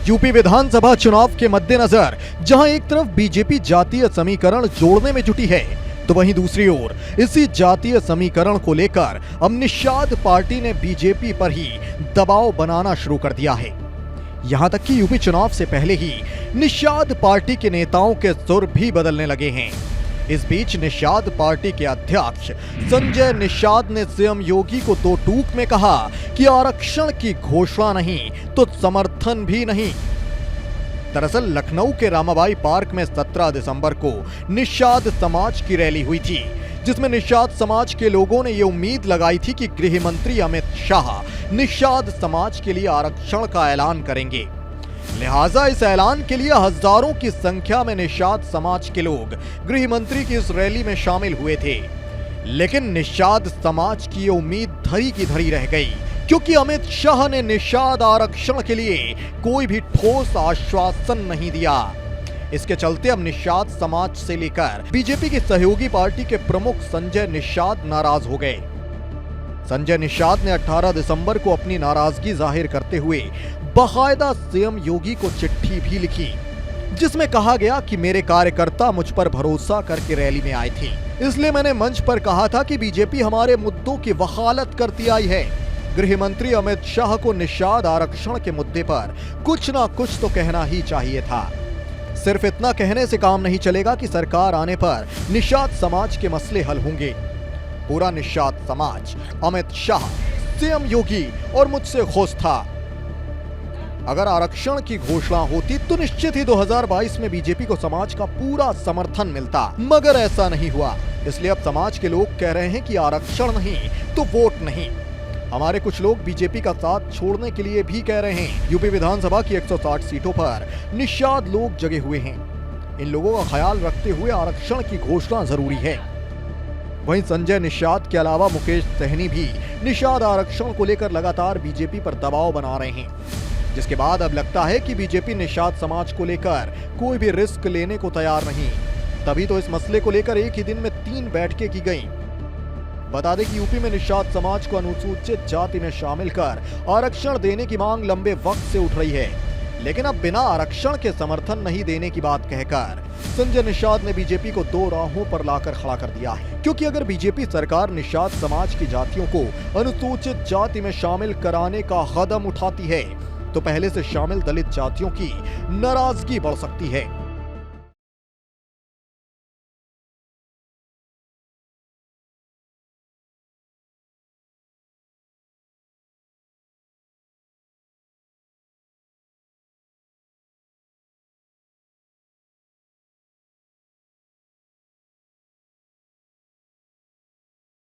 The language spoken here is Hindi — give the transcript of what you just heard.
यूपी विधानसभा चुनाव के मद्देनजर जहां एक तरफ बीजेपी जातीय समीकरण जोड़ने में जुटी है, तो वहीं दूसरी ओर इसी जातीय समीकरण को लेकर अब निषाद पार्टी ने बीजेपी पर ही दबाव बनाना शुरू कर दिया है। यहां तक कि यूपी चुनाव से पहले ही निषाद पार्टी के नेताओं के सुर भी बदलने लगे हैं। इस बीच निषाद पार्टी के अध्यक्ष संजय निषाद ने सीएम योगी को दो टूक में कहा कि आरक्षण की घोषणा नहीं तो समर्थन भी नहीं। दरअसल लखनऊ के रामाबाई पार्क में 17 दिसंबर को निषाद समाज की रैली हुई थी, जिसमें निषाद समाज के लोगों ने ये उम्मीद लगाई थी कि गृह मंत्री अमित शाह निषाद समाज के लिए आरक्षण का ऐलान करेंगे। लिहाजा इस ऐलान के लिए हजारों की संख्या में निषाद समाज के लोग गृह मंत्री की इस रैली में शामिल हुए थे। लेकिन निषाद समाज की ये उम्मीद धरी की धरी रह गई, क्योंकि अमित शाह ने निषाद आरक्षण के लिए कोई भी ठोस आश्वासन नहीं दिया। इसके चलते अब निषाद समाज से लेकर बीजेपी की सहयोगी पार्टी के प्रमुख संजय निषाद नाराज हो गए। संजय निषाद ने 18 दिसंबर को अपनी नाराजगी जाहिर करते हुए बाकायदा सीएम योगी को चिट्ठी भी लिखी, जिसमें कहा गया कि मेरे कार्यकर्ता मुझ पर भरोसा करके रैली में आए थे, इसलिए मैंने मंच पर कहा था कि बीजेपी हमारे मुद्दों की वकालत करती आई है। गृह मंत्री अमित शाह को निषाद आरक्षण के मुद्दे पर कुछ ना कुछ तो कहना ही चाहिए था। सिर्फ इतना कहने से काम नहीं चलेगा कि सरकार आने पर निषाद समाज के मसले हल होंगे। पूरा निषाद समाज अमित शाह, सीएम योगी और मुझसे खुश था। अगर आरक्षण की घोषणा होती तो निश्चित ही 2022 में बीजेपी को समाज का पूरा समर्थन मिलता, मगर ऐसा नहीं हुआ। इसलिए अब समाज के लोग कह रहे हैं कि आरक्षण नहीं तो वोट नहीं। हमारे कुछ लोग बीजेपी का साथ छोड़ने के लिए भी कह रहे हैं। यूपी विधानसभा की 160 सीटों पर निषाद लोग जगे हुए हैं। इन लोगों का ख्याल रखते हुए आरक्षण की घोषणा जरूरी है। वहीं संजय निषाद के अलावा मुकेश सहनी भी निषाद आरक्षण को लेकर लगातार बीजेपी पर दबाव बना रहे हैं, जिसके बाद अब लगता है कि बीजेपी निषाद समाज को लेकर कोई भी रिस्क लेने को तैयार नहीं। तभी तो इस मसले को लेकर एक ही दिन में 3 बैठकें की गईं। बता दें कि यूपी में निषाद समाज को अनुसूचित जाति में शामिल कर आरक्षण देने की मांग लंबे वक्त से उठ रही है, लेकिन अब बिना आरक्षण के समर्थन नहीं देने की बात कहकर संजय निषाद ने बीजेपी को 2 राहों पर लाकर खड़ा कर दिया है। क्योंकि अगर बीजेपी सरकार निषाद समाज की जातियों को अनुसूचित जाति में शामिल कराने का कदम उठाती है तो पहले से शामिल दलित जातियों की नाराजगी बढ़ सकती है।